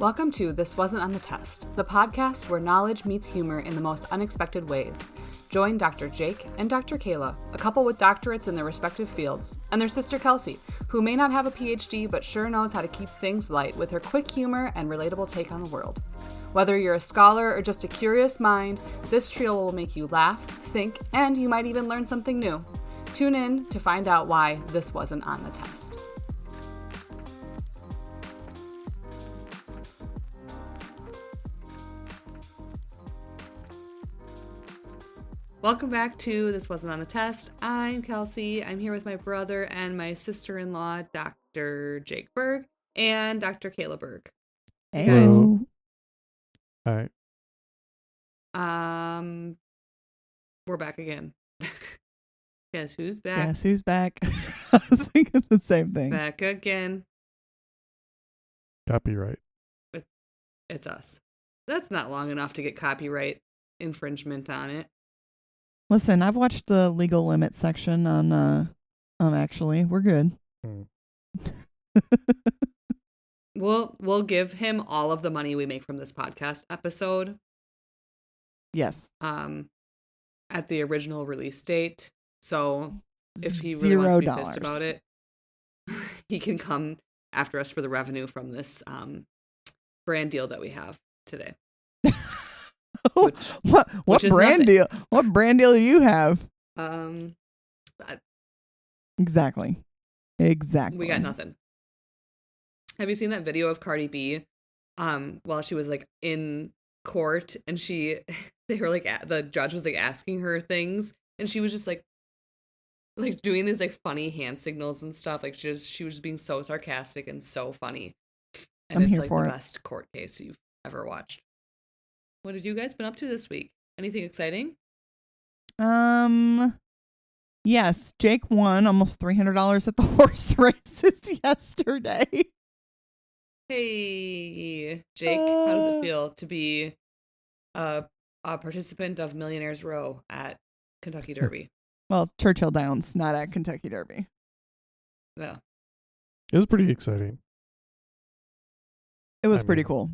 Welcome to This Wasn't on the Test, the podcast where knowledge meets humor in the most unexpected ways. Join Dr. Jake and Dr. Kayla, a couple with doctorates in their respective fields, and their sister Kelsey, who may not have a PhD but sure knows how to keep things light with her quick humor and relatable take on the world. Whether you're a scholar or just a curious mind, this trio will make you laugh, think, and you might even learn something new. Tune in to find out why this wasn't on the test. Welcome back to This Wasn't on the Test. I'm Kelsey. I'm here with my brother and my sister-in-law, Dr. Jake Berg, and Dr. Kayla Berg. Hey. Guys. All right. We're back again. Guess who's back? Guess who's back? I was thinking the same thing. Back again. Copyright. It's us. That's not long enough to get copyright infringement on it. Listen, I've watched the legal limit section on actually, we're good. We'll give him all of the money we make from this podcast episode. Yes. At the original release date. So if he really wants to be pissed about it, he can come after us for the revenue from this brand deal that we have today. What brand deal? What brand deal do you have? Exactly. We got nothing. Have you seen that video of Cardi B? While she was like in court, and they were like, the judge was like asking her things, and she was just like doing these like funny hand signals and stuff. Like she was just being so sarcastic and so funny. And I'm it's here like for the it. best court case you've ever watched. What have you guys been up to this week? Anything exciting? Yes, Jake won almost $300 at the horse races yesterday. Hey, Jake, how does it feel to be a participant of Millionaires Row at Kentucky Derby? Well, Churchill Downs, not at Kentucky Derby. No. It was pretty exciting. It was pretty cool.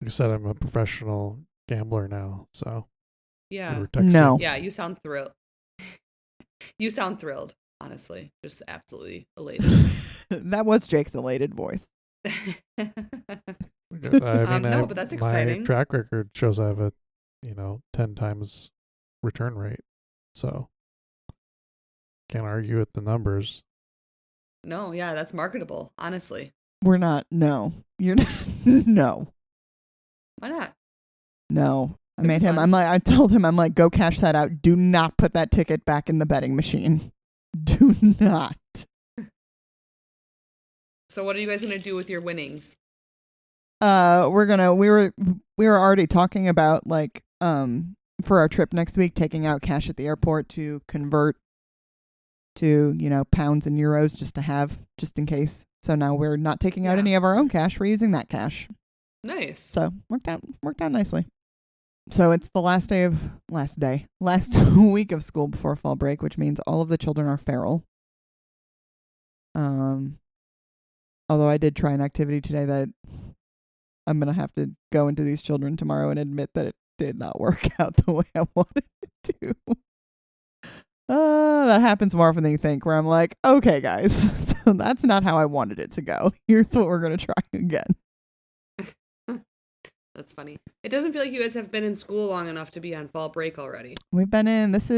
Like I said, I'm a professional gambler now, so yeah. we were texting. No. Yeah, you sound thrilled. You sound thrilled, honestly. Just absolutely elated. That was Jake's elated voice. No, but that's exciting. My track record shows I have a 10 times return rate, so can't argue with the numbers. No, yeah, that's marketable, honestly. We're not. No. You're not. No. Why not? No. I told him, go cash that out. Do not put that ticket back in the betting machine. Do not. So what are you guys going to do with your winnings? We were already talking about for our trip next week, taking out cash at the airport to convert to, pounds and euros just in case. So now we're not taking out any of our own cash. We're using that cash. Nice. So worked out nicely. So it's the last week of school before fall break, which means all of the children are feral. Although I did try an activity today that I'm going to have to go into these children tomorrow and admit that it did not work out the way I wanted it to. That happens more often than you think, where I'm like, okay, guys, so that's not how I wanted it to go. Here's what we're going to try again. That's funny. It doesn't feel like you guys have been in school long enough to be on fall break already. We've been in, this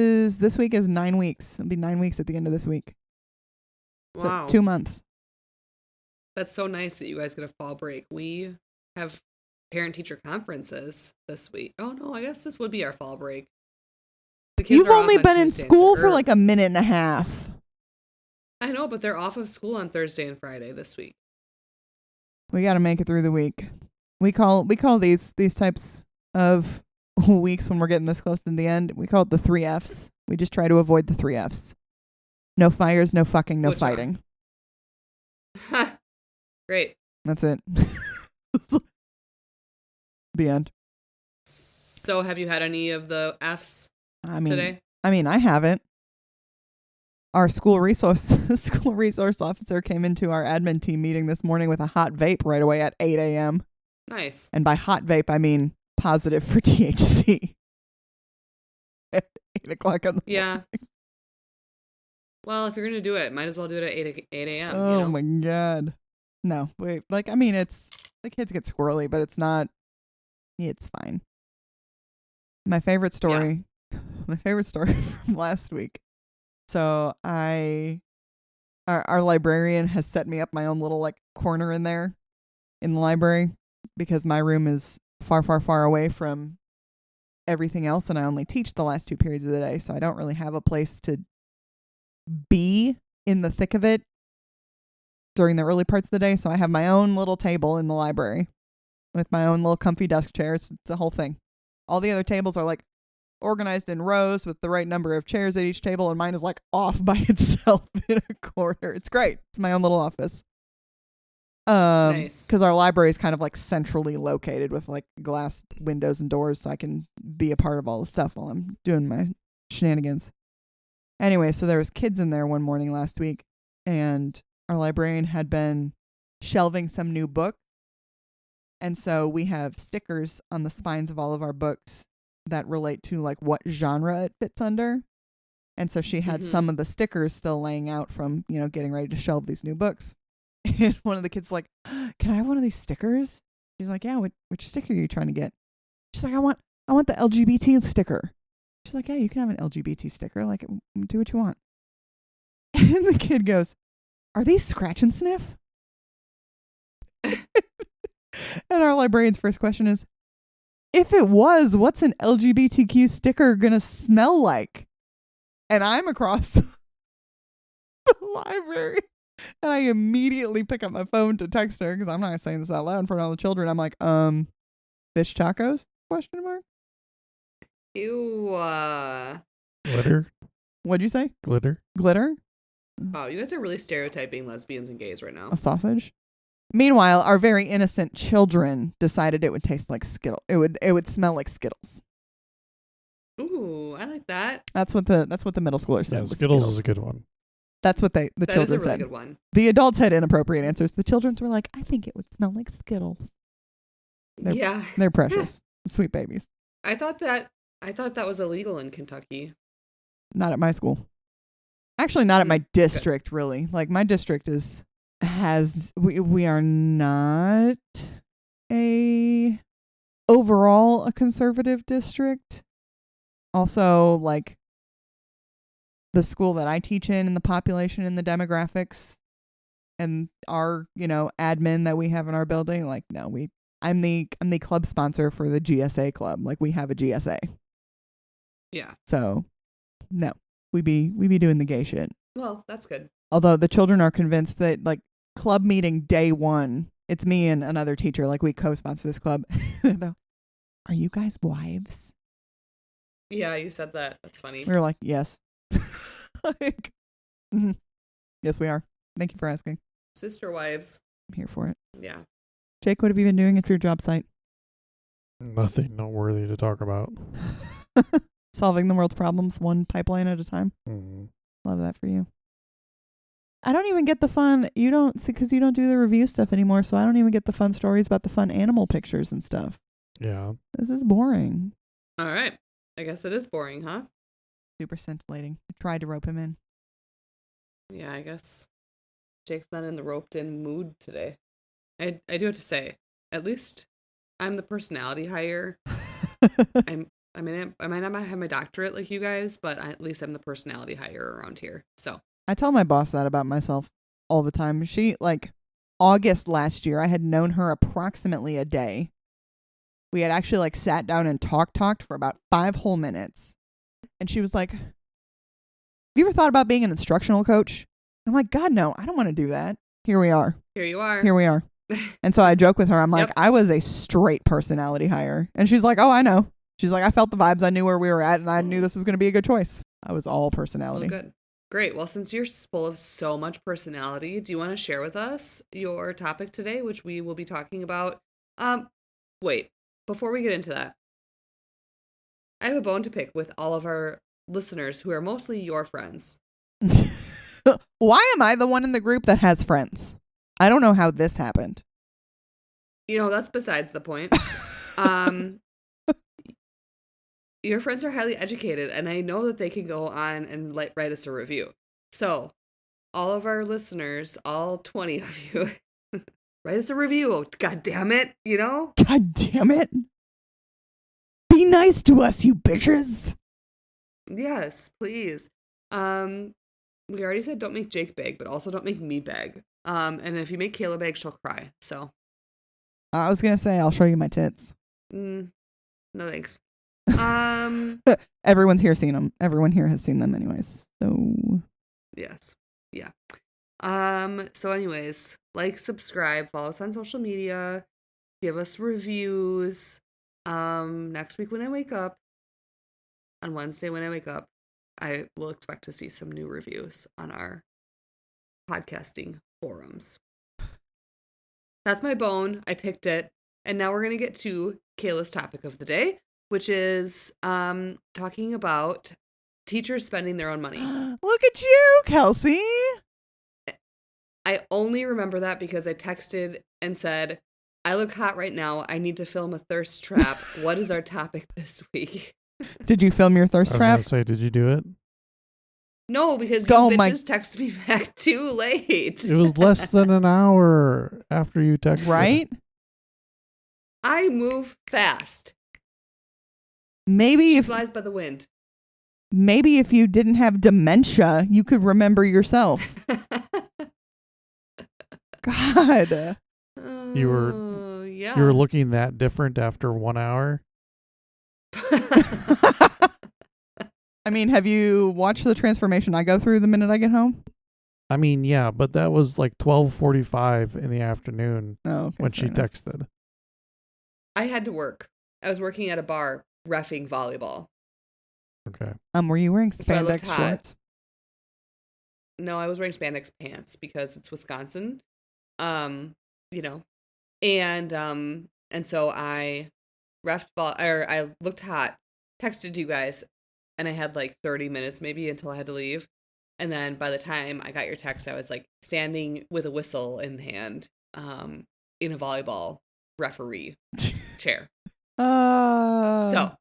week is 9 weeks. It'll be 9 weeks at the end of this week. Wow. So 2 months. That's so nice that you guys get a fall break. We have parent-teacher conferences this week. Oh, no, I guess this would be our fall break. The kids You've are only off on been in Tuesday school for like a minute and a half. I know, but they're off of school on Thursday and Friday this week. We got to make it through the week. We call these types of weeks when we're getting this close to the end, we call it the 3 Fs. We just try to avoid the 3 Fs. No fires, no fucking, no fighting. Great. That's it. The end. So have you had any of the Fs today? I haven't. our school resource officer came into our admin team meeting this morning with a hot vape right away at 8 a.m. Nice. And by hot vape, I mean positive for THC. At 8 o'clock in the morning. Well, if you're going to do it, might as well do it at 8 a.m. Oh, you know? my God. No, wait. Like, I mean, it's, the kids get squirrely, but it's not, it's fine. My favorite story from last week. So our librarian has set me up my own little like corner in there in the library because my room is far, far, far away from everything else. And I only teach the last 2 periods of the day. So I don't really have a place to be in the thick of it during the early parts of the day. So I have my own little table in the library with my own little comfy desk chairs. It's a whole thing. All the other tables are like organized in rows with the right number of chairs at each table, and mine is like off by itself in a corner. It's great. It's my own little office. Nice. Because our library is kind of like centrally located with like glass windows and doors, so I can be a part of all the stuff while I'm doing my shenanigans. Anyway, so there was kids in there one morning last week, and our librarian had been shelving some new books. And so we have stickers on the spines of all of our books that relate to like what genre it fits under. And so she had some of the stickers still laying out from, getting ready to shelve these new books. And one of the kids like, "Can I have one of these stickers?" She's like, "Yeah, which sticker are you trying to get?" She's like, I want the LGBT sticker." She's like, "Yeah, you can have an LGBT sticker. Like, do what you want." And the kid goes, "Are these scratch and sniff?" And our librarian's first question is, if it was, what's an LGBTQ sticker gonna smell like? And I'm across the library, and I immediately pick up my phone to text her because I'm not saying this out loud in front of all the children. I'm like, fish tacos? Question mark. Ew. Glitter? What'd you say? Glitter? Glitter? Wow, you guys are really stereotyping lesbians and gays right now. A sausage? Meanwhile, our very innocent children decided it would taste like Skittles. It would smell like Skittles. Ooh, I like that. That's what the middle schooler said. Yeah, Skittles is a good one. That's what the That children is a really said. good one. The adults had inappropriate answers. The children were like, "I think it would smell like Skittles." They're precious, sweet babies. I thought that was illegal in Kentucky. Not at my school. Actually, not at my district, really. Like, my district we are not overall a conservative district. Also, like, the school that I teach in and the population and the demographics and our, admin that we have in our building, like, no, I'm the club sponsor for the GSA club. Like, we have a GSA. Yeah. So, no, we be doing the gay shit. Well, that's good. Although the children are convinced that, like, club meeting day one, it's me and another teacher, like, we co-sponsor this club. Are you guys wives? Yeah, you said that. That's funny. We were like, yes. Like, yes, we are. Thank you for asking. Sister wives. I'm here for it. Yeah. Jake, what have you been doing at your job site? Nothing noteworthy to talk about. Solving the world's problems one pipeline at a time. Mm. Love that for you. I don't even get the fun. You don't, because you don't do the review stuff anymore, so I don't even get the fun stories about the fun animal pictures and stuff. Yeah. This is boring. All right. I guess it is boring, huh? Super scintillating. I tried to rope him in. Yeah, I guess Jake's not in the roped in mood today. I do have to say, at least I'm the personality hire. I might not have my doctorate like you guys, but at least I'm the personality hire around here. So I tell my boss that about myself all the time. She, like, August last year, I had known her approximately a day. We had actually, like, sat down and talked for about 5 whole minutes. And she was like, "Have you ever thought about being an instructional coach?" I'm like, "God, no, I don't want to do that." Here we are. here you are. Here we are. And so I joke with her. I'm like, Yep. I was a straight personality hire. And she's like, "Oh, I know." She's like, "I felt the vibes. I knew where we were at, and I knew this was going to be a good choice." I was all personality. Well, good. Great. Well, since you're full of so much personality, do you want to share with us your topic today, which we will be talking about? Wait, before we get into that, I have a bone to pick with all of our listeners who are mostly your friends. Why am I the one in the group that has friends? I don't know how this happened. That's besides the point. Your friends are highly educated, and I know that they can go on and write us a review. So, all of our listeners, all 20 of you, write us a review. God damn it, God damn it. Be nice to us, you bitches. Yes, please. We already said don't make Jake beg, but also don't make me beg. And if you make Kayla beg, she'll cry. So. I was going to say, I'll show you my tits. No thanks. Everyone's here seen them. Everyone here has seen them anyways. So. Yes. Yeah. So anyways, subscribe, follow us on social media, give us reviews. Next week when I wake up, on Wednesday when I wake up, I will expect to see some new reviews on our podcasting forums. That's my bone. I picked it. And now we're going to get to Kayla's topic of the day, which is talking about teachers spending their own money. Look at you, Kelsey. I only remember that because I texted and said, I look hot right now. I need to film a thirst trap. What is our topic this week? Did you film your thirst trap? I was going to say, did you do it? No, because you bitches texted me back too late. It was less than an hour after you texted. Right? I move fast. Maybe she if flies by the wind. Maybe if you didn't have dementia, you could remember yourself. God. You were looking that different after 1 hour. I mean, have you watched the transformation I go through the minute I get home? I mean, yeah, but that was 12:45 in the afternoon when she texted. I had to work. I was working at a bar reffing volleyball. Okay. Were you wearing spandex shorts? No, I was wearing spandex pants because it's Wisconsin. And so I I looked hot, texted you guys, and I had 30 minutes maybe until I had to leave. And then by the time I got your text, I was standing with a whistle in hand, in a volleyball referee chair. So,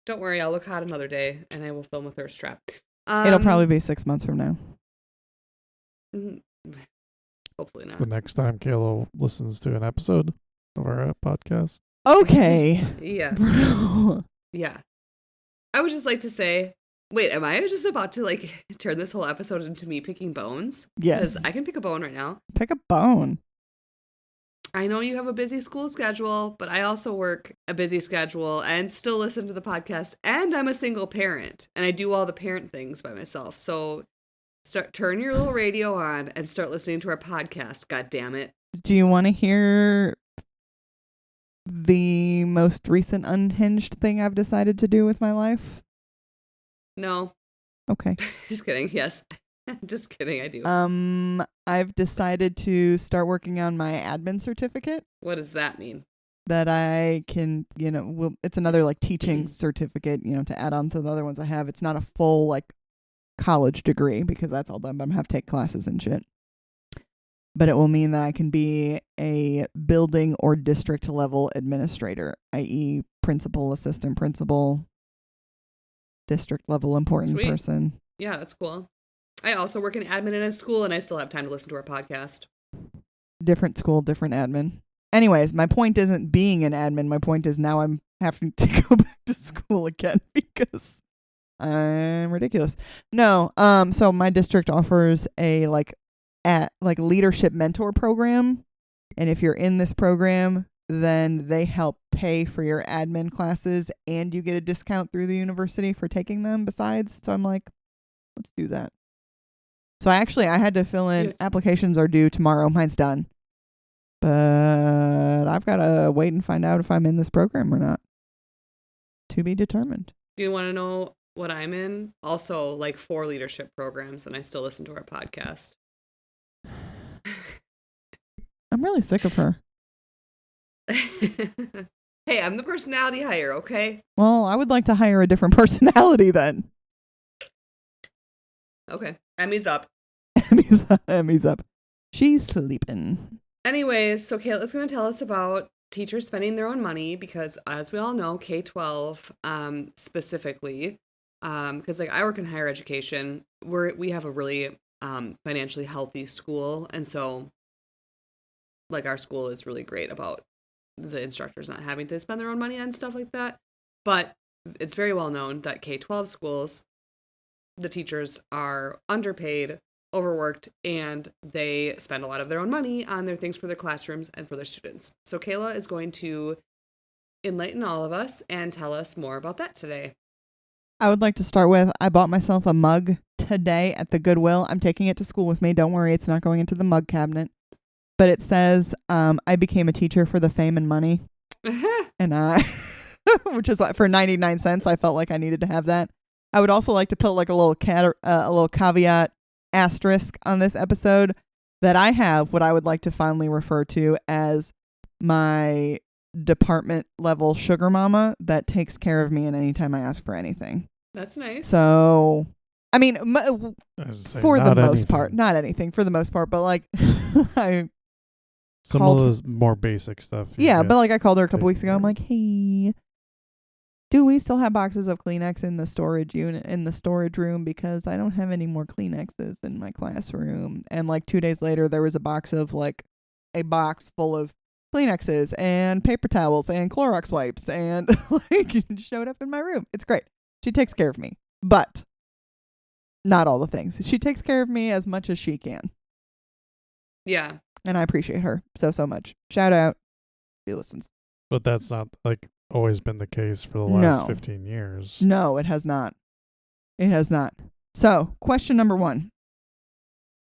don't worry, I'll look hot another day and I will film a thirst trap. It'll probably be 6 months from now. Hopefully not. The next time Kayla listens to an episode of our podcast. Okay. Yeah. Yeah. I would just like to say, wait, am I just about to turn this whole episode into me picking bones? Yes. Because I can pick a bone right now. Pick a bone. I know you have a busy school schedule, but I also work a busy schedule and still listen to the podcast. And I'm a single parent and I do all the parent things by myself. So turn your little radio on and start listening to our podcast. God damn it. Do you want to hear the most recent unhinged thing I've decided to do with my life? No. Okay. Just kidding. Yes. Just kidding. I do. I've decided to start working on my admin certificate. What does that mean? That I can, it's another teaching certificate, to add on to the other ones I have. It's not a full college degree because that's all done, but I'm gonna have to take classes and shit. But it will mean that I can be a building or district level administrator, i.e. principal, assistant principal, district level important Sweet. Person. Yeah, that's cool. I also work in admin in a school and I still have time to listen to our podcast. Different school, different admin. Anyways, my point isn't being an admin. My point is now I'm having to go back to school again because I'm ridiculous. No, so my district offers a leadership mentor program, and if you're in this program, then they help pay for your admin classes and you get a discount through the university for taking them besides. So I'm like, let's do that. So I had to fill in applications are due tomorrow. Mine's done. But I've got to wait and find out if I'm in this program or not. To be determined. Do you want to know what I'm in? Also 4 leadership programs and I still listen to our podcast. I'm really sick of her. Hey, I'm the personality hire, okay? Well, I would like to hire a different personality then. Okay. Emmy's up. Emmy's up. She's sleeping. Anyways, so Kayla's going to tell us about teachers spending their own money because, as we all know, K-12 specifically, because like I work in higher education, we have a really financially healthy school, and so like our school is really great about the instructors not having to spend their own money on stuff like that. But it's very well known that K-12 schools, the teachers are underpaid, overworked, and they spend a lot of their own money on their things for their classrooms and for their students. So Kayla is going to enlighten all of us and tell us more about that today. I would like to start with, I bought myself a mug today at the Goodwill. I'm taking it to school with me. Don't worry, it's not going into the mug cabinet. But it says, I became a teacher for the fame and money. And which is for 99 cents. I felt like I needed to have that. I would also like to put like a little caveat asterisk on this episode that I have what I would like to fondly refer to as my department level sugar mama that takes care of me and anytime I ask for anything. That's nice. So, I mean, for the most part, not anything for the most part, but like some of those more basic stuff. Yeah, but like I called her a couple weeks ago. I'm like, hey, do we still have boxes of Kleenex in the storage unit, in the storage room? Because I don't have any more Kleenexes in my classroom. And like 2 days later, there was a box full of Kleenexes and paper towels and Clorox wipes and like showed up in my room. It's great. She takes care of me, but not all the things. She takes care of me as much as she can. Yeah. And I appreciate her so much. Shout out. She listens. But that's not like always been the case for the last 15 years. No, it has not. It has not. So, question number 1.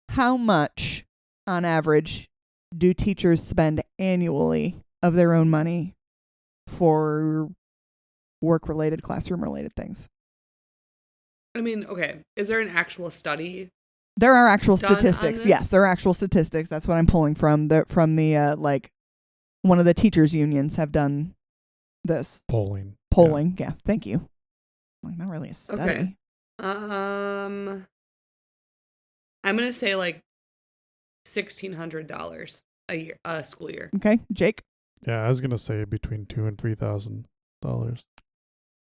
How much, on average, do teachers spend annually of their own money for work-related, classroom-related things? I mean, okay. Is there an actual study? There are actual statistics. Yes, there are actual statistics. That's what I'm pulling from. Like, one of the teachers' unions have done this. Polling. Yeah. Yes, thank you. Like, not really a study. Okay. I'm going to say like $1,600 a school year. Okay, Jake? Yeah, I was going to say between $2,000 and $3,000.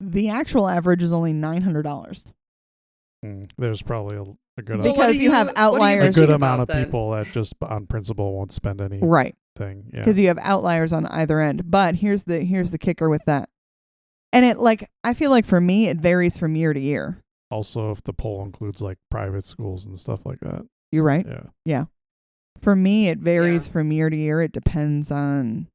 The actual average is only $900. There's probably a good because you have outliers. A good amount of people that just on principle won't spend any right thing. Yeah. Because you have outliers on either end. But here's the kicker with that. And it I feel like for me it varies from year to year. Also, if the poll includes like private schools and stuff like that. You're right. Yeah. Yeah. For me it varies from year to year. It depends on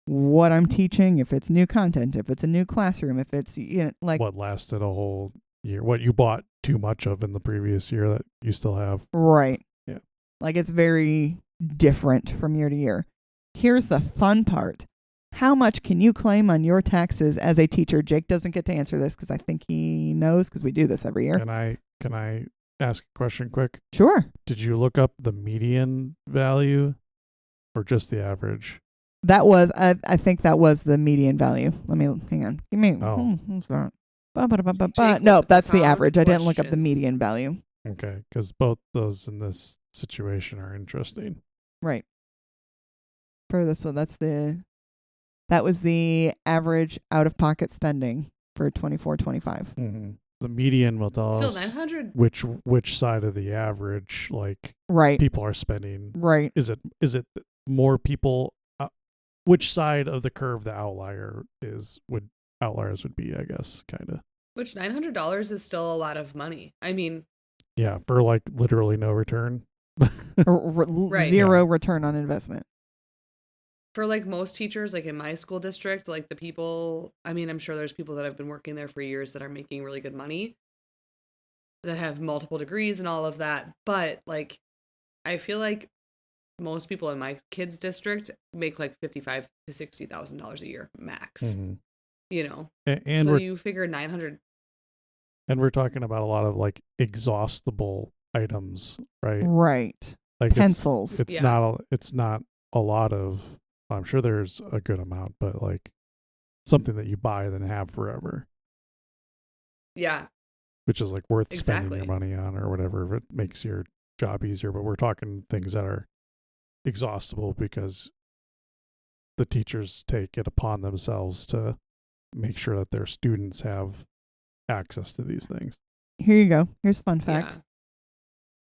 what I'm teaching, if it's new content, if it's a new classroom, if it's like what lasted a whole year, what you bought too much of in the previous year that you still have. Right. Yeah. Like it's very different from year to year. Here's the fun part. How much can you claim on your taxes as a teacher? Jake doesn't get to answer this because I think he knows because we do this every year. Can I ask a question quick? Sure. Did you look up the median value or just the average? That was, I think that was the median value. Let me, hang on. Give me, no, that's the average. I didn't look up the median value. Okay, because both those in this situation are interesting. Right. For this one, that was the average out-of-pocket spending for 24-25. Mm-hmm. The median will tell us $900. which side of the average, like, right, people are spending. Right. Is it more people? Which side of the curve the outliers would be? I guess, kind of. Which $900 is still a lot of money. I mean, yeah, for like literally no return. Right. Zero return on investment. For like most teachers, like in my school district, like the people, I mean, I'm sure there's people that have been working there for years that are making really good money, that have multiple degrees and all of that. But like, I feel like most people in my kids' district make like $55,000 to $60,000 a year max. Mm-hmm. You know, and so you figure 900. And we're talking about a lot of like exhaustible items, right? Right. Like pencils. It's not a lot of. I'm sure there's a good amount, but like something that you buy and then have forever. Yeah. which is like worth spending Exactly. your money on or whatever if it makes your job easier. But we're talking things that are exhaustible because the teachers take it upon themselves to make sure that their students have access to these things. Here you go. Here's a fun fact. Yeah.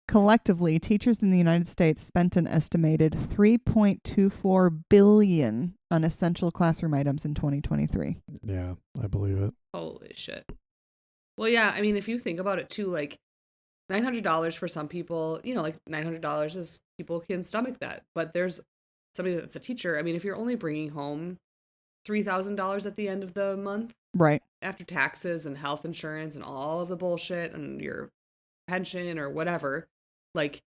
Collectively, teachers in the United States spent an estimated $3.24 billion on essential classroom items in 2023. Yeah, I believe it. Holy shit. Well, yeah, I mean, if you think about it too, like $900 for some people, you know, like $900 is people can stomach that. But there's somebody that's a teacher. I mean, if you're only bringing home $3,000 at the end of the month, Right. after taxes and health insurance and all of the bullshit and your pension or whatever, like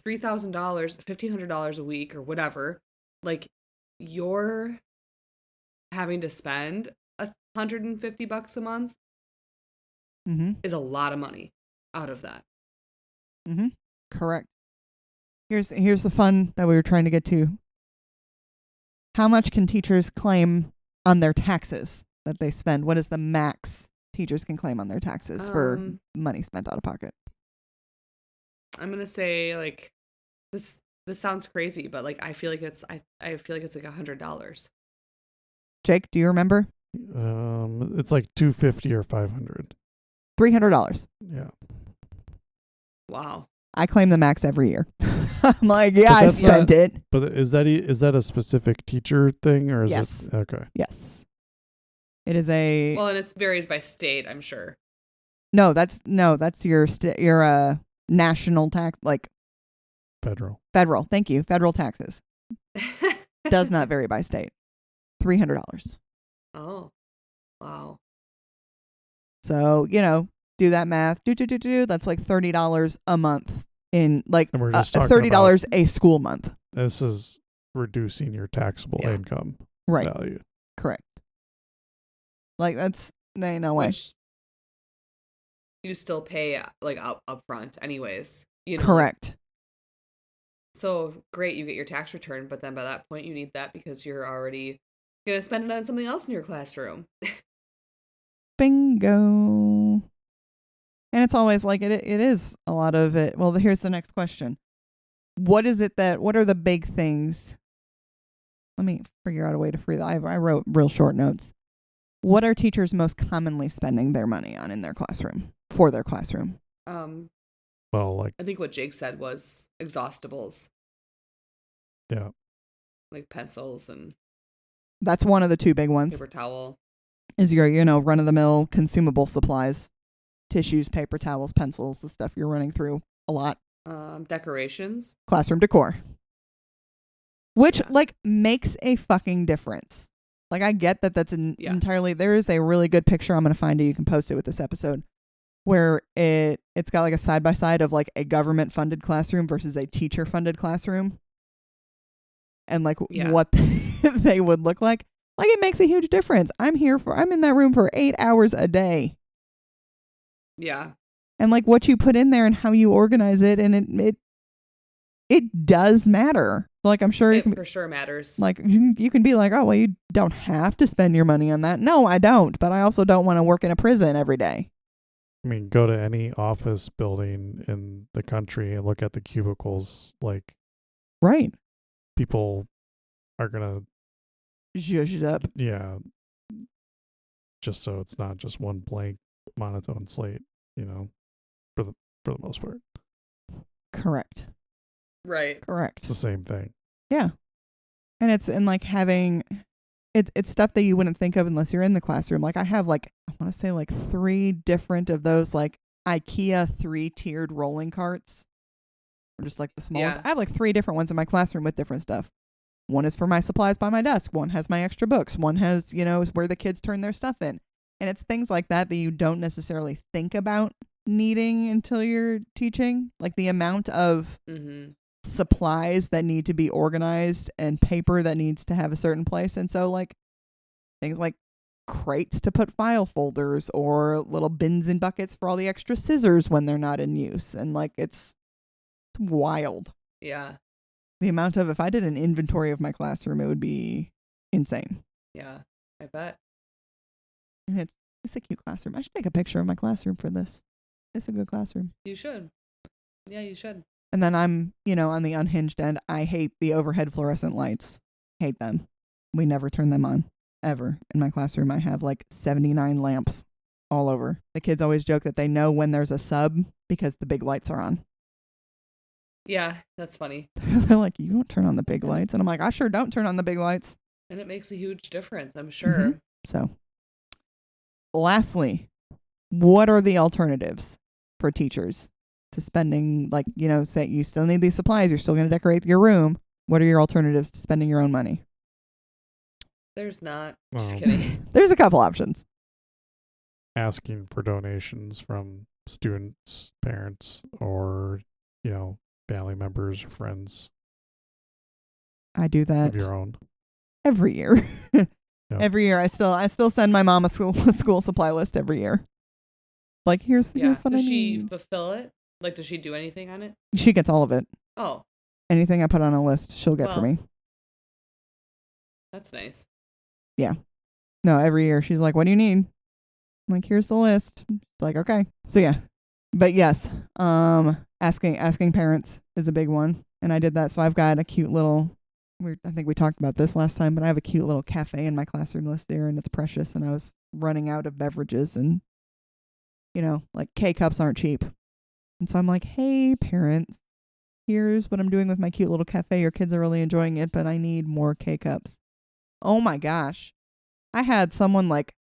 $3,000, $1,500 a week or whatever, like you're having to spend $150 a month Mm-hmm. is a lot of money out of that. Mm-hmm. Correct. Here's the fun that we were trying to get to. How much can teachers claim on their taxes that they spend? What is the max teachers can claim on their taxes for money spent out of pocket? I'm gonna say like this sounds crazy, but like I feel like it's like $100. Jake, do you remember? It's like $250 or $500. $300. Yeah. Wow. I claim the max every year. I'm like, yeah, But I that's spent it. But is that a specific teacher thing or is Yes. it okay? Yes. It is a Well, and it varies by state, I'm sure. No, that's your national tax, like Federal. federal. Thank you. Federal taxes. Does not vary by state. $300. Oh. Wow. So, do that math. That's like $30 a month in like And we're just talking $30 a school month. This is reducing your taxable Yeah. income Right. value. Correct. Like there ain't no way. Which you still pay like up front anyways. You know? Correct. So great, you get your tax return, but then by that point you need that because you're already gonna spend it on something else in your classroom. Bingo. And it's always like it is a lot of it. Well, here's the next question. What are the big things? Let me figure out a way to free that. I wrote real short notes. What are teachers most commonly spending their money on in their classroom, for their classroom? Well, like I think what Jake said was exhaustibles. Yeah. Like pencils and That's one of the two big ones. paper towel. Is your, run-of-the-mill consumable supplies. Tissues, paper towels, pencils, the stuff you're running through a lot. Decorations. Classroom decor. Which, makes a fucking difference. Like, I get that that's entirely... There is a really good picture. I'm going to find it. You can post it with this episode. Where it's got, like, a side-by-side of, like, a government-funded classroom versus a teacher-funded classroom. And, like, what they would look like. Like, it makes a huge difference. I'm in that room for 8 hours a day. Yeah. And, like, what you put in there and how you organize it, and it does matter. Like, I'm sure it for sure matters. Like, you can be like, oh, well, you don't have to spend your money on that. No, I don't. But I also don't want to work in a prison every day. I mean, go to any office building in the country and look at the cubicles. Like, right. People are going to zhuzh it up. Yeah. Just so it's not just one blank monotone slate, for the most part. Correct. Right. Correct. It's the same thing. Yeah. And it's in like having it's stuff that you wouldn't think of unless you're in the classroom. Like I have I want to say 3 different of those like IKEA 3-tiered rolling carts. Or just like the small ones. I have 3 different ones in my classroom with different stuff. One is for my supplies by my desk. One has my extra books. One has, where the kids turn their stuff in. And it's things like that you don't necessarily think about needing until you're teaching. Like the amount of supplies that need to be organized and paper that needs to have a certain place. And so things like crates to put file folders or little bins and buckets for all the extra scissors when they're not in use. And it's wild. Yeah. The amount of, if I did an inventory of my classroom, it would be insane. Yeah, I bet. And It's a cute classroom. I should take a picture of my classroom for this. It's a good classroom. You should. Yeah, you should. And then I'm, on the unhinged end. I hate the overhead fluorescent lights. Hate them. We never turn them on, ever. In my classroom, I have like 79 lamps all over. The kids always joke that they know when there's a sub because the big lights are on. Yeah, that's funny. They're like, you don't turn on the big lights. And I'm like, I sure don't turn on the big lights. And it makes a huge difference, I'm sure. Mm-hmm. So, lastly, what are the alternatives for teachers to spending, like, say you still need these supplies, you're still going to decorate your room. What are your alternatives to spending your own money? There's not. Just kidding. There's a couple options. Asking for donations from students, parents, or, family members or friends I do that of your own. every year. Yep. Every year I still send my mom a school supply list every year. Like, here's what Does I need. she fulfill it? Like, does she do anything on it? She gets all of it. Oh. Anything I put on a list, she'll get for me. That's nice. Yeah. No, every year she's like, what do you need? I'm like, here's the list. She's like, okay. So yeah. But yes, asking parents is a big one. And I did that. So I've got a cute little, I think we talked about this last time, but I have a cute little cafe in my classroom list there, and it's precious. And I was running out of beverages, and, like K-cups aren't cheap. And so I'm like, hey, parents, here's what I'm doing with my cute little cafe. Your kids are really enjoying it, but I need more K-cups. Oh my gosh. I had someone like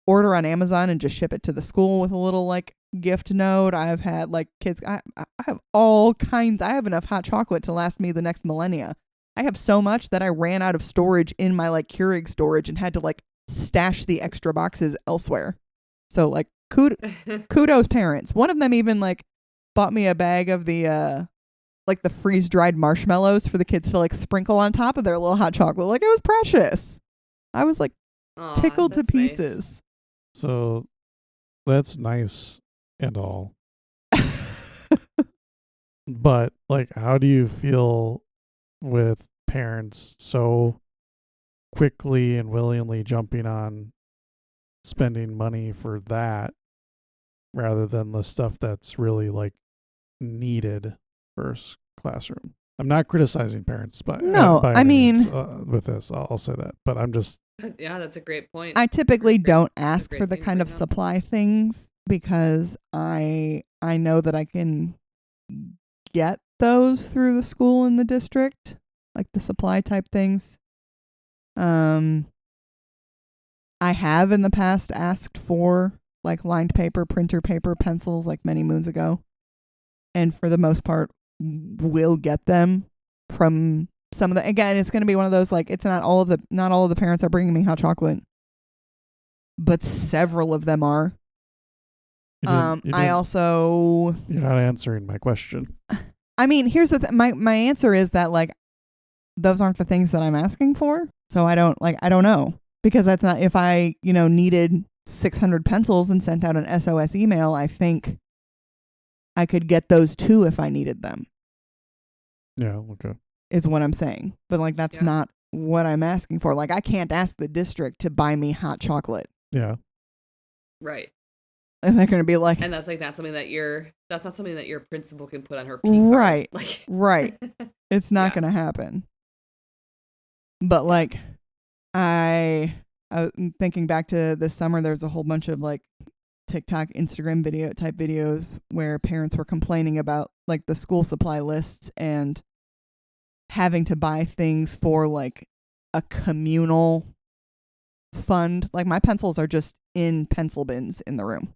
order on Amazon and just ship it to the school with a little like gift note. I've had like kids, I have all kinds. I have enough hot chocolate to last me the next millennia. I have so much that I ran out of storage in my like Keurig storage and had to like stash the extra boxes elsewhere. So like kudos parents. One of them even like bought me a bag of the like the freeze dried marshmallows for the kids to like sprinkle on top of their little hot chocolate. Like, it was precious. I was like tickled to pieces. Nice. So that's nice and all. But like, how do you feel with parents so quickly and willingly jumping on spending money for that rather than the stuff that's really like needed for classroom? I'm not criticizing parents, but no, I mean, with this, I'll say that. But I'm just, yeah, that's a great point. I typically don't ask for the kind of supply things because I know that I can get those through the school and the district, like the supply type things. I have in the past asked for like lined paper, printer paper, pencils, like many moons ago, and for the most part will get them from some of the, again, it's going to be one of those, like, it's not all of the parents are bringing me hot chocolate, but several of them are. I also, you're not answering my question. I mean, here's the my answer is that like those aren't the things that I'm asking for, so I don't know, because that's not, if I needed 600 pencils and sent out an SOS email, I think I could get those too if I needed them. Yeah, okay. Is what I'm saying. But like, that's not what I'm asking for. Like, I can't ask the district to buy me hot chocolate. Yeah. Right. And they're going to be like, and that's like not something that your principal can put on her right. Like, right. It's not going to happen. But like, I was thinking back to this summer, there's a whole bunch of like TikTok, Instagram video type videos where parents were complaining about like the school supply lists and having to buy things for like a communal fund. Like, my pencils are just in pencil bins in the room.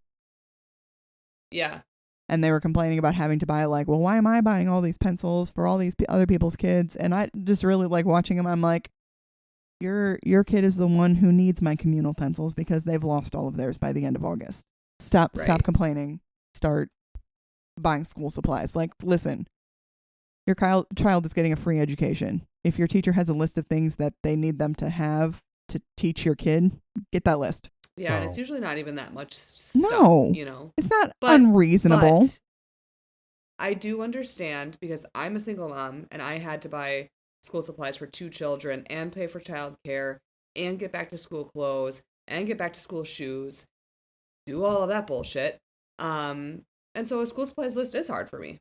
Yeah. And they were complaining about having to buy like, well, why am I buying all these pencils for all these other people's kids? And I just really like watching them. I'm like, your kid is the one who needs my communal pencils because they've lost all of theirs by the end of August. Stop complaining. Start buying school supplies. Like, listen, your child is getting a free education. If your teacher has a list of things that they need them to have to teach your kid, get that list. Yeah, and it's usually not even that much stuff, no, it's not unreasonable. But I do understand, because I'm a single mom and I had to buy school supplies for 2 children and pay for childcare and get back to school clothes and get back to school shoes. do all of that bullshit. And so a school supplies list is hard for me.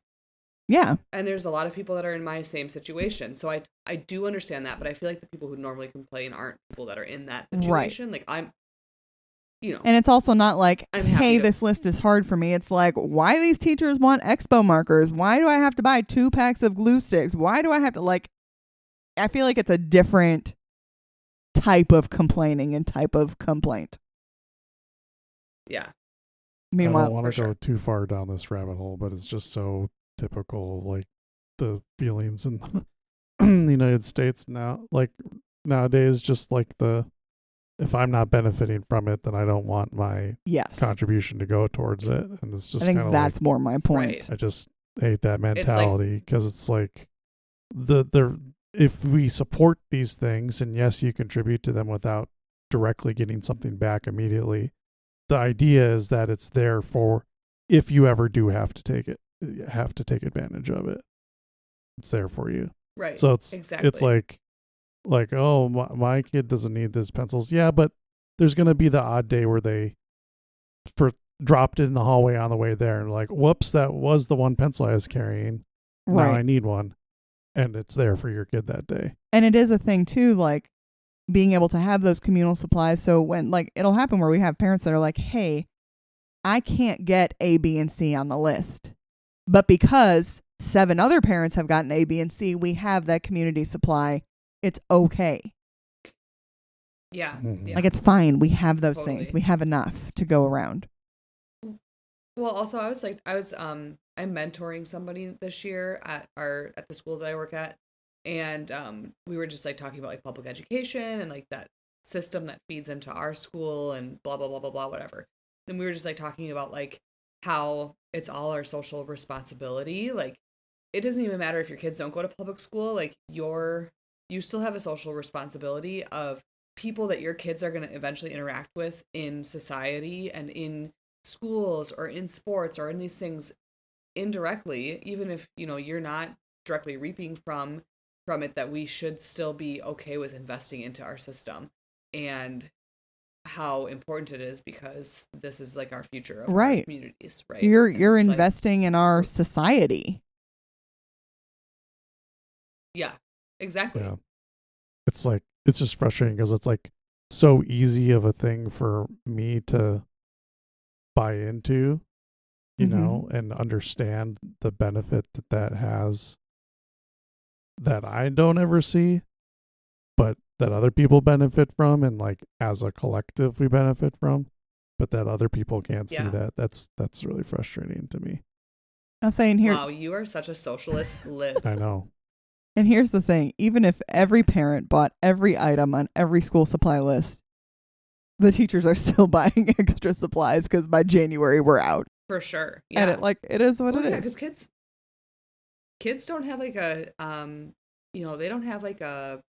Yeah. And there's a lot of people that are in my same situation. So I do understand that, but I feel like the people who normally complain aren't people that are in that situation. Right. Like I'm, And it's also not like, hey, to, this list is hard for me. It's like, why do these teachers want expo markers? Why do I have to buy 2 packs of glue sticks? Why do I have to, like, I feel like it's a different type of complaining and type of complaint. Yeah. Meanwhile, I don't want to go too far down this rabbit hole, but it's just so typical, like the feelings in the United States now, like nowadays, just like if I'm not benefiting from it, then I don't want my contribution to go towards it. And it's just, I think that's more my point. Right. I just hate that mentality because it's like if we support these things, and yes, you contribute to them without directly getting something back immediately, the idea is that it's there for if you ever do have to take advantage of it. It's there for you. Right. So it's like, oh, my kid doesn't need these pencils. Yeah, but there's going to be the odd day where they dropped it in the hallway on the way there and like, whoops, that was the one pencil I was carrying. Right. Now I need one. And it's there for your kid that day. And it is a thing too, like being able to have those communal supplies. So when, like, it'll happen where we have parents that are like, hey, I can't get A, B, and C on the list. But because 7 other parents have gotten A, B, and C, we have that community supply. It's okay. Yeah. Mm-hmm. Like, it's fine. We have those things. We have enough to go around. Well, also, I'm mentoring somebody this year at the school that I work at. And we were just like talking about like public education and like that system that feeds into our school and blah, blah, blah, blah, blah, whatever. Then we were just like talking about like how it's all our social responsibility. Like, it doesn't even matter if your kids don't go to public school. Like, you still have a social responsibility of people that your kids are going to eventually interact with in society and in schools or in sports or in these things indirectly, even if, you're not directly reaping from it, that we should still be okay with investing into our system and how important it is, because this is like our future of our communities, right? You're investing in our society. Yeah, exactly. Yeah. It's just frustrating because it's like so easy of a thing for me to buy into, you know, and understand the benefit that has that I don't ever see, but that other people benefit from, and like as a collective we benefit from, but that other people can't see that. That's really frustrating to me. I'm saying here, wow, you are such a socialist lib. I know. And here's the thing, even if every parent bought every item on every school supply list, the teachers are still buying extra supplies because by January we're out. For sure. Yeah. And it is what it is. Because kids don't have like a they don't have like a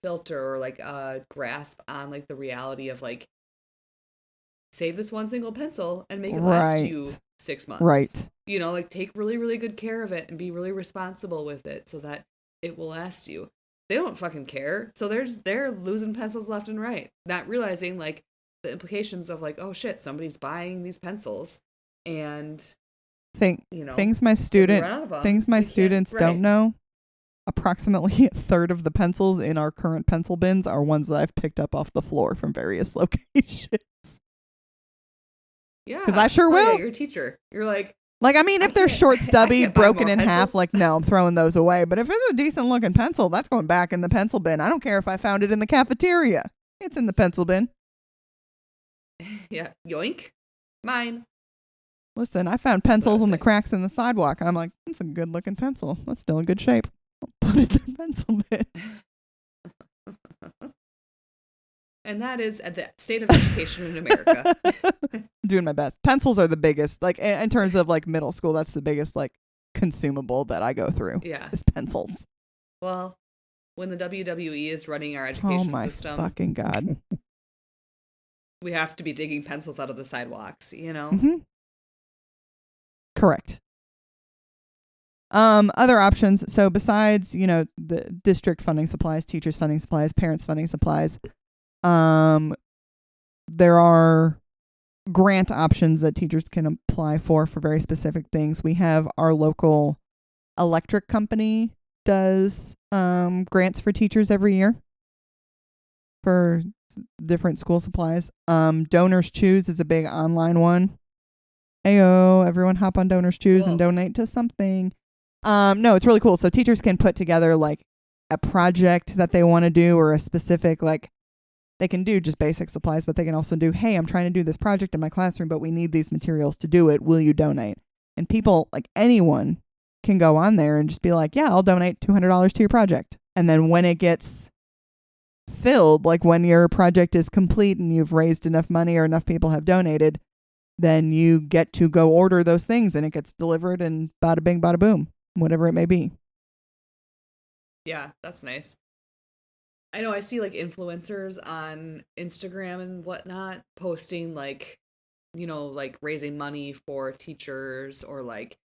filter or like a grasp on like the reality of like, save this one single pencil and make it last you 6 months. Right. Like take really, really good care of it and be really responsible with it so that it will last you. They don't fucking care. So they're losing pencils left and right, not realizing like the implications of like, oh shit, somebody's buying these pencils, and things my students don't know. Approximately a third of the pencils in our current pencil bins are ones that I've picked up off the floor from various locations. Yeah, because I sure will. Yeah, you're a teacher. You're like, I mean, if they're short, stubby, broken in half, like, no, I'm throwing those away. But if it's a decent looking pencil, that's going back in the pencil bin. I don't care if I found it in the cafeteria. It's in the pencil bin. Yeah, yoink, mine. Listen, I found pencils in the cracks in the sidewalk. I'm like, that's a good looking pencil. That's still in good shape. I'll put it in the pencil bin. And that is at the state of education in America. Doing my best. Pencils are the biggest, like in terms of like middle school, that's the biggest like consumable that I go through. Yeah. Is pencils. Well, when the WWE is running our education system. Oh my fucking God. We have to be digging pencils out of the sidewalks, Mm-hmm. Correct. Other options. So besides, the district funding supplies, teachers funding supplies, parents funding supplies, there are grant options that teachers can apply for very specific things. We have our local electric company does grants for teachers every year for different school supplies. Donors Choose is a big online one. Ayo, everyone hop on Donors Choose and donate to something. No, it's really cool. So teachers can put together like a project that they want to do, or a specific, like, they can do just basic supplies, but they can also do, hey, I'm trying to do this project in my classroom, but we need these materials to do it. Will you donate? And people, like anyone, can go on there and just be like, yeah, I'll donate $200 to your project. And then when it gets filled, like when your project is complete and you've raised enough money or enough people have donated, then you get to go order those things and it gets delivered, and bada bing, bada boom, whatever it may be. Yeah, that's nice. I know I see like influencers on Instagram and whatnot posting like, you know, like raising money for teachers, or like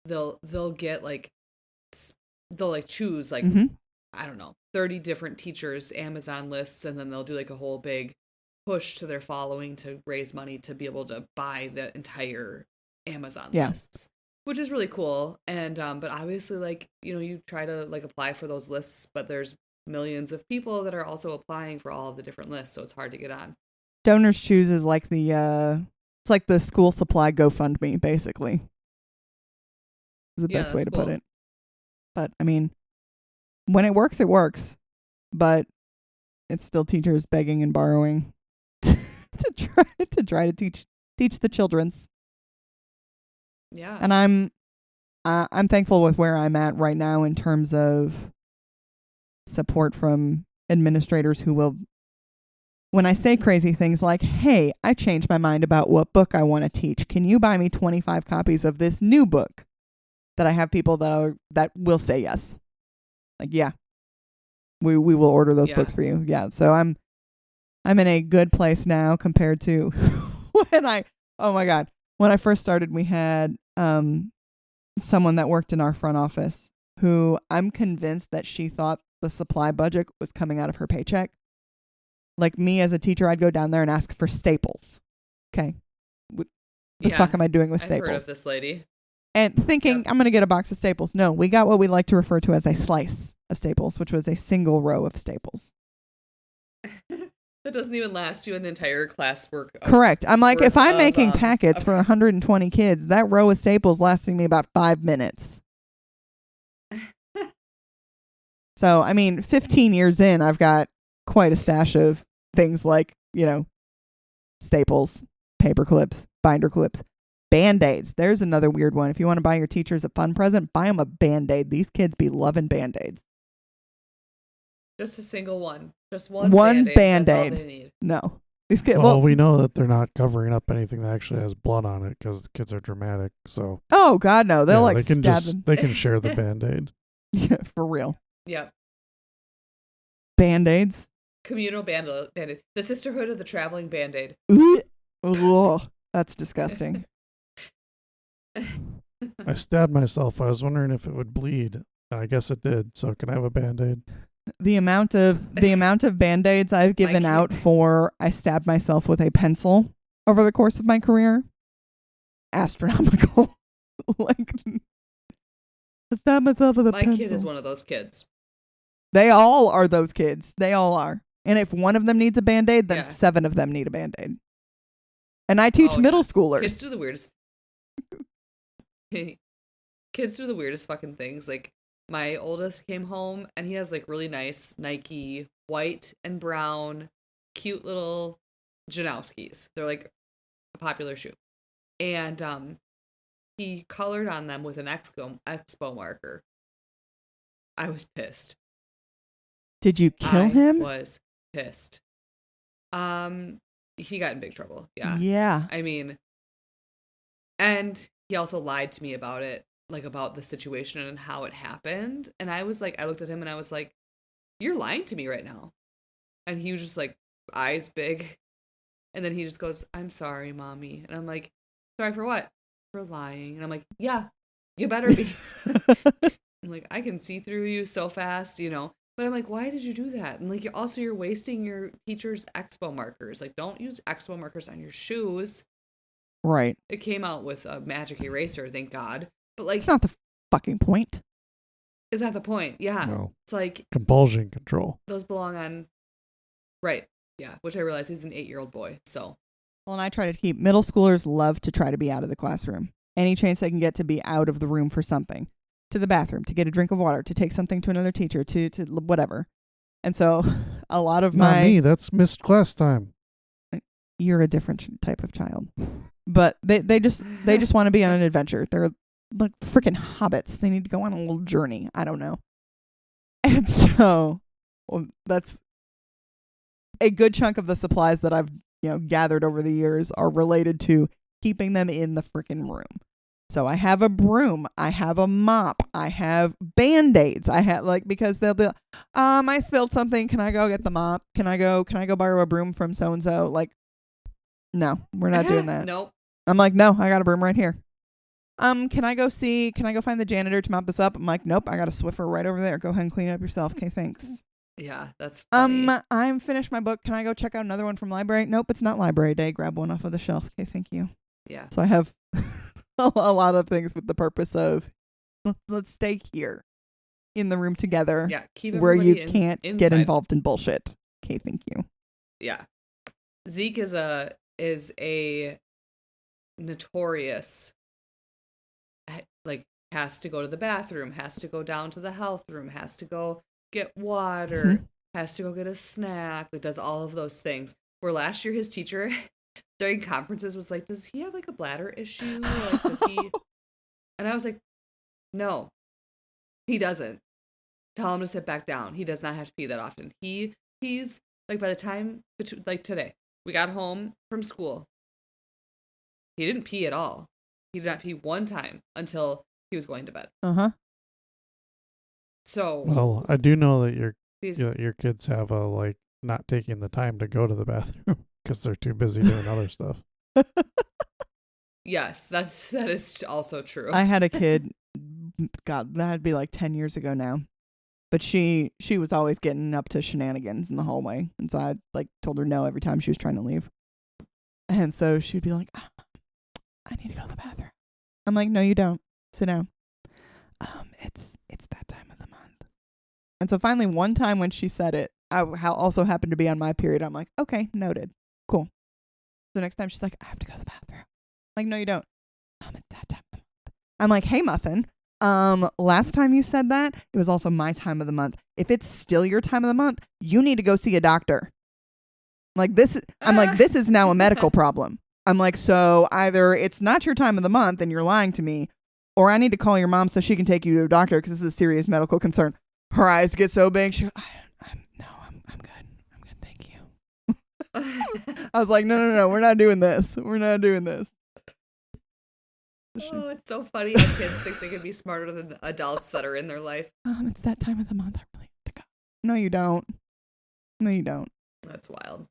they'll get like, they'll like choose like, I don't know, 30 different teachers Amazon lists, and then they'll do like a whole big push to their following to raise money to be able to buy the entire Amazon lists, which is really cool. And but obviously, like, you know, you try to like apply for those lists, but there's millions of people that are also applying for all of the different lists, so it's hard to get on. Donors Choose is like the it's like the school supply GoFundMe, basically. Is the best way to put it. But I mean, when it works, it works. But it's still teachers begging and borrowing to try to teach the children's. Yeah. And I'm thankful with where I'm at right now in terms of support from administrators who will, when I say crazy things like, hey, I changed my mind about what book I want to teach. Can you buy me 25 copies of this new book? That I have people that will say yes. Like, yeah, we will order those books for you. Yeah. So I'm in a good place now compared to when I first started, we had someone that worked in our front office who I'm convinced that she thought the supply budget was coming out of her paycheck. Like me as a teacher, I'd go down there and ask for staples. Okay. What the fuck am I doing with staples? I've heard of this lady. And thinking, I'm going to get a box of staples. No, we got what we like to refer to as a slice of staples, which was a single row of staples. That doesn't even last you an entire classwork. Correct. I'm like, if I'm making packets for 120 kids, that row of staples lasting me about 5 minutes. So, I mean, 15 years in, I've got quite a stash of things like, you know, staples, paper clips, binder clips. Band-Aids. There's another weird one. If you want to buy your teachers a fun present, buy them a Band-Aid. These kids be loving Band-Aids. Just a single one. Just one Band-Aid. That's all they need. No. These kids, well, we know that they're not covering up anything that actually has blood on it because the kids are dramatic. So. Oh, God, no. They'll like stab them. They can share the Band-Aid. Yeah, for real. Yep. Band-Aids. Communal Band-Aid. The Sisterhood of the Traveling Band-Aid. Oh, that's disgusting. I stabbed myself. I was wondering if it would bleed. I guess it did. So can I have a Band-Aid? The amount of Band-Aids I've given out for I stabbed myself with a pencil over the course of my career, astronomical. Like, I stabbed myself with a pencil. My kid is one of those kids. They all are those kids. They all are. And if one of them needs a Band-Aid, then 7 of them need a Band-Aid. And I teach middle schoolers. Kids do the weirdest. Kids do the weirdest fucking things. Like, my oldest came home and he has like really nice Nike white and brown cute little Janowskis. They're like a popular shoe. And he colored on them with an expo marker. I was pissed. Did you kill him? I was pissed. He got in big trouble. Yeah. Yeah. I mean, and he also lied to me about it, like about the situation and how it happened. And I was like, I looked at him and I was like, you're lying to me right now. And he was just like, eyes big. And then he just goes, I'm sorry, mommy. And I'm like, sorry for what? For lying. And I'm like, yeah, you better be. I'm like, I can see through you so fast, you know. But I'm like, why did you do that? And like, you're wasting your teacher's expo markers. Like, don't use expo markers on your shoes. Right. It came out with a magic eraser, thank God. But like, it's not the fucking point. Is that the point? Yeah. No. It's like compulsion control. Those belong on. Right. Yeah. Which I realize he's an 8-year-old boy. So. Well, and I try to keep middle schoolers love to try to be out of the classroom. Any chance they can get to be out of the room for something, to the bathroom, to get a drink of water, to take something to another teacher, to whatever. And so a lot of Not me. That's missed class time. You're a different type of child. But they just want to be on an adventure. They're like freaking hobbits. They need to go on a little journey. I don't know. And so that's a good chunk of the supplies that I've gathered over the years are related to keeping them in the freaking room. So I have a broom, I have a mop, I have Band-Aids. I have because they'll be like, I spilled something. Can I go get the mop? Can I go borrow a broom from so and so? Like, no, we're not doing that. Nope. I'm like, no, I got a broom right here. Can I go find the janitor to mop this up? I'm like, nope, I got a Swiffer right over there. Go ahead and clean it up yourself. Okay, thanks. Yeah, that's funny. I'm finished my book. Can I go check out another one from library? Nope, it's not library day. Grab one off of the shelf. Okay, thank you. Yeah. So I have a lot of things with the purpose of let's stay here in the room together. Yeah, keep where you can't inside. Get involved in bullshit. Okay, thank you. Yeah. Zeke is a notorious, has to go to the bathroom, has to go down to the health room, has to go get water, has to go get a snack, that does all of those things. Where last year his teacher during conferences was like, does he have a bladder issue? Does he? And I was like, no, he doesn't. Tell him to sit back down. He does not have to pee that often. He's by the time today, we got home from school, he didn't pee at all. He did not pee one time until he was going to bed. So. Well, I do know that your kids have not taking the time to go to the bathroom because they're too busy doing other stuff. Yes, that is also true. I had a kid, God, that'd be 10 years ago now. But she was always getting up to shenanigans in the hallway. And so I told her no every time she was trying to leave. And so she'd be like, I need to go to the bathroom. I'm like, no, you don't. Sit down. It's that time of the month. And so finally one time when she said it, I also happened to be on my period. I'm like, okay, noted. Cool. The next time she's like, I have to go to the bathroom. I'm like, no, you don't. It's that time of the month. I'm like, hey, Muffin. Last time you said that, it was also my time of the month. If it's still your time of the month, you need to go see a doctor. This is now a medical problem. I'm like, so either it's not your time of the month and you're lying to me, or I need to call your mom so she can take you to a doctor because this is a serious medical concern. Her eyes get so big. I'm good. I'm good. Thank you. I was like, no. We're not doing this. We're not doing this. Oh, it's so funny how kids think they can be smarter than the adults that are in their life. It's that time of the month. I really have to go. No, you don't. No, you don't. That's wild.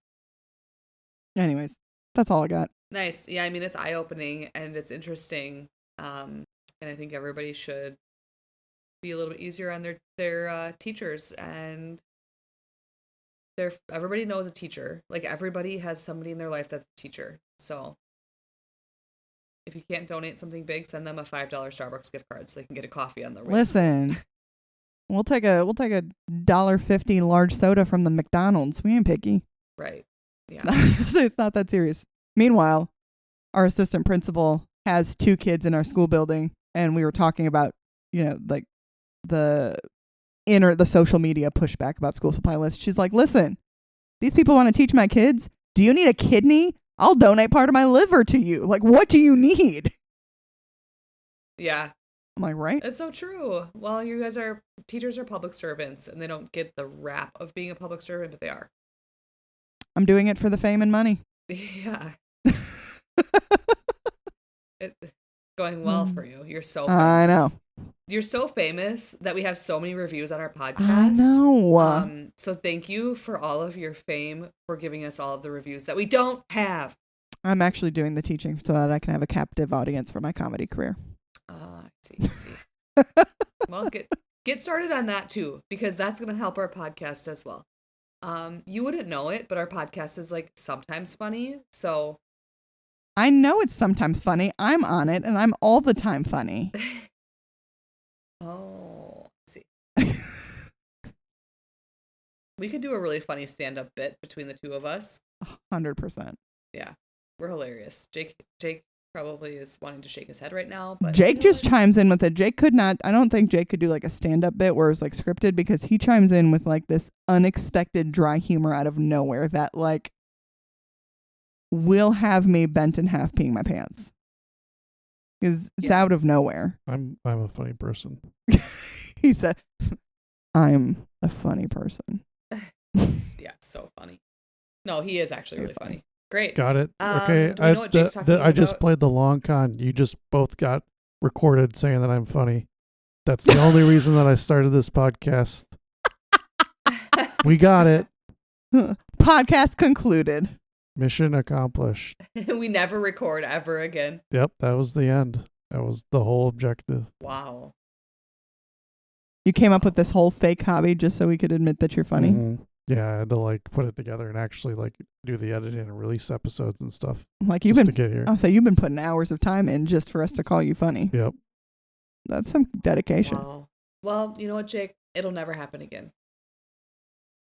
Anyways, that's all I got. Nice. Yeah, I mean, it's eye-opening and it's interesting. And I think everybody should be a little bit easier on their teachers. And everybody knows a teacher. Everybody has somebody in their life that's a teacher. So if you can't donate something big, send them a $5 Starbucks gift card so they can get a coffee on their way. Listen, we'll take a $1.50 large soda from the McDonald's. We ain't picky. Right. Yeah. It's not that serious. Meanwhile, our assistant principal has 2 kids in our school building, and we were talking about, the social media pushback about school supply lists. She's like, listen, these people want to teach my kids. Do you need a kidney? I'll donate part of my liver to you. What do you need? Yeah. I'm like, right? It's so true. Well, teachers are public servants, and they don't get the rap of being a public servant, but they are. I'm doing it for the fame and money. Yeah. It's going well for you. You're so famous. I know. You're so famous that we have so many reviews on our podcast. I know. So thank you for all of your fame for giving us all of the reviews that we don't have. I'm actually doing the teaching so that I can have a captive audience for my comedy career. I see. Well, Get started on that too, because that's going to help our podcast as well. You wouldn't know it, but our podcast is like sometimes funny. So I know it's sometimes funny. I'm on it, and I'm all the time funny. oh, let's see. We could do a really funny stand-up bit between the two of us. 100%. Yeah, we're hilarious. Jake probably is wanting to shake his head right now, but Jake just chimes in with it. Jake could not. I don't think Jake could do like a stand-up bit where it's like scripted, because he chimes in with like this unexpected dry humor out of nowhere that like will have me bent in half peeing my pants, because it's out of nowhere. I'm a funny person. He said, "I'm a funny person." Yeah, so funny. No, he is actually really funny. Great. Got it. Do Okay. we know what Jake's talking I just about? played the long con. You just both got recorded saying that I'm funny. That's the only reason that I started this podcast. We got it. Podcast concluded. Mission accomplished. We never record ever again. Yep, that was the end. That was the whole objective. Wow. You came up with this whole fake hobby just so we could admit that you're funny. Mhm. Yeah, I had to like put it together and actually like do the editing and release episodes and stuff Like you've just to been, get here. oh, so you've been putting hours of time in just for us to call you funny. Yep. That's some dedication. Wow. Well, you know what, Jake? It'll never happen again.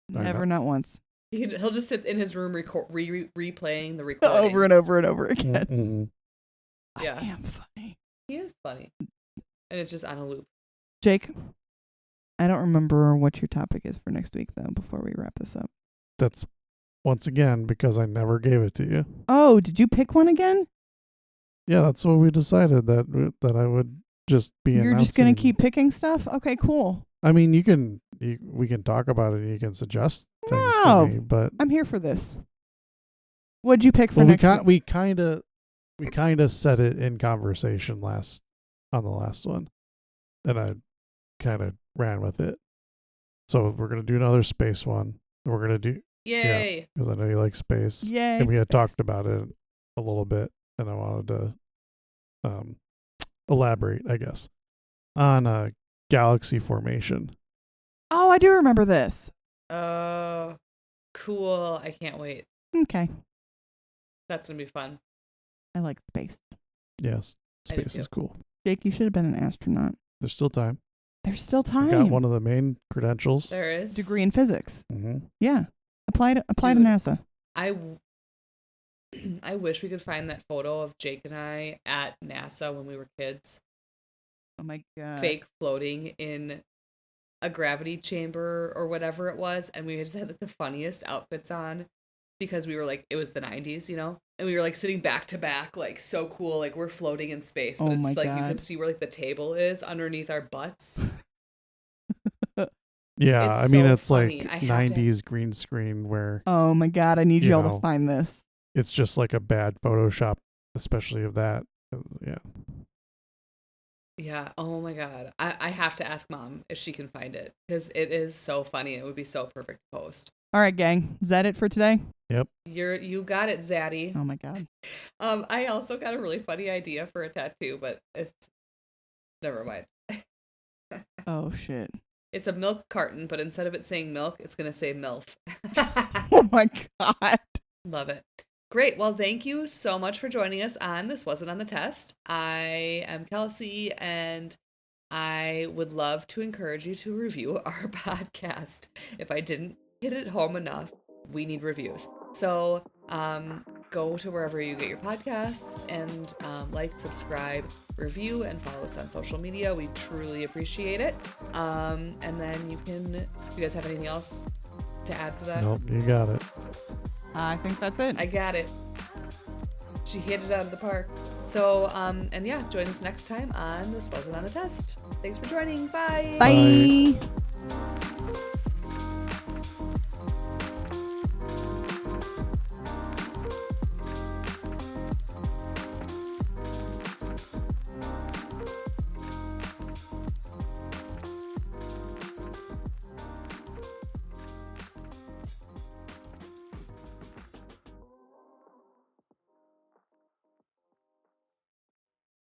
Never, not once. He'll just sit in his room replaying the recording. Over and over and over again. Mm-mm. Yeah. I am funny. He is funny. And it's just on a loop. Jake, I don't remember what your topic is for next week, though, before we wrap this up. That's once again because I never gave it to you. Oh, did you pick one again? Yeah, that's what we decided that I would just be You're announcing. just going to keep picking stuff? Okay, cool. I mean, we can talk about it and you can suggest things No. to me, but I'm here for this. What'd you pick for next week? we kind of said it in conversation on the last one, and I kind of ran with it. So we're gonna do another space one. We're gonna do Yay. because I know you like space. Yay. And we had space. talked about it a little bit, and I wanted to elaborate, I guess, on galaxy formation. Oh, I do remember this. Cool. I can't wait. Okay. That's going to be fun. I like space. Yes, I do space too. is cool. Jake, you should have been an astronaut. There's still time. There's still I time. got one of the main credentials. There is. Degree in physics. Mm-hmm. Yeah. Apply to Dude. NASA. I wish we could find that photo of Jake and I at NASA when we were kids. Oh my God. Fake floating in a gravity chamber or whatever it was. And we just had like, the funniest outfits on because we were like, it was the 90s, you know? And we were like sitting back to back, like so cool. Like we're floating in space. But Oh it's my like you God. can see where like the table is underneath our butts. Yeah, It's I mean so it's funny. like I have to- 90s green screen where Oh my God. I need You y'all know. to find this. it's just like a bad Photoshop, especially of that. Yeah. Yeah. Oh my God. I have to ask Mom if she can find it because it is so funny. It would be so perfect to post. All right, gang. Is that it for today? You got it, Zaddy. Oh my God. I also got a really funny idea for a tattoo, but it's never mind. Oh shit. It's a milk carton, but instead of it saying milk, it's gonna say MILF. Oh my God. Love it. Great. Well, thank you so much for joining us on This Wasn't on the Test. I am Kelsey, and I would love to encourage you to review our podcast. If I didn't hit it home enough, we need reviews. So go to wherever you get your podcasts and like, subscribe, review, and follow us on social media. We truly appreciate it. And then you guys have anything else to add to that? Nope, you got it. I think that's it. I got it. She hit it out of the park. So, and yeah, join us next time on This Wasn't on the Test. Thanks for joining. Bye. Bye.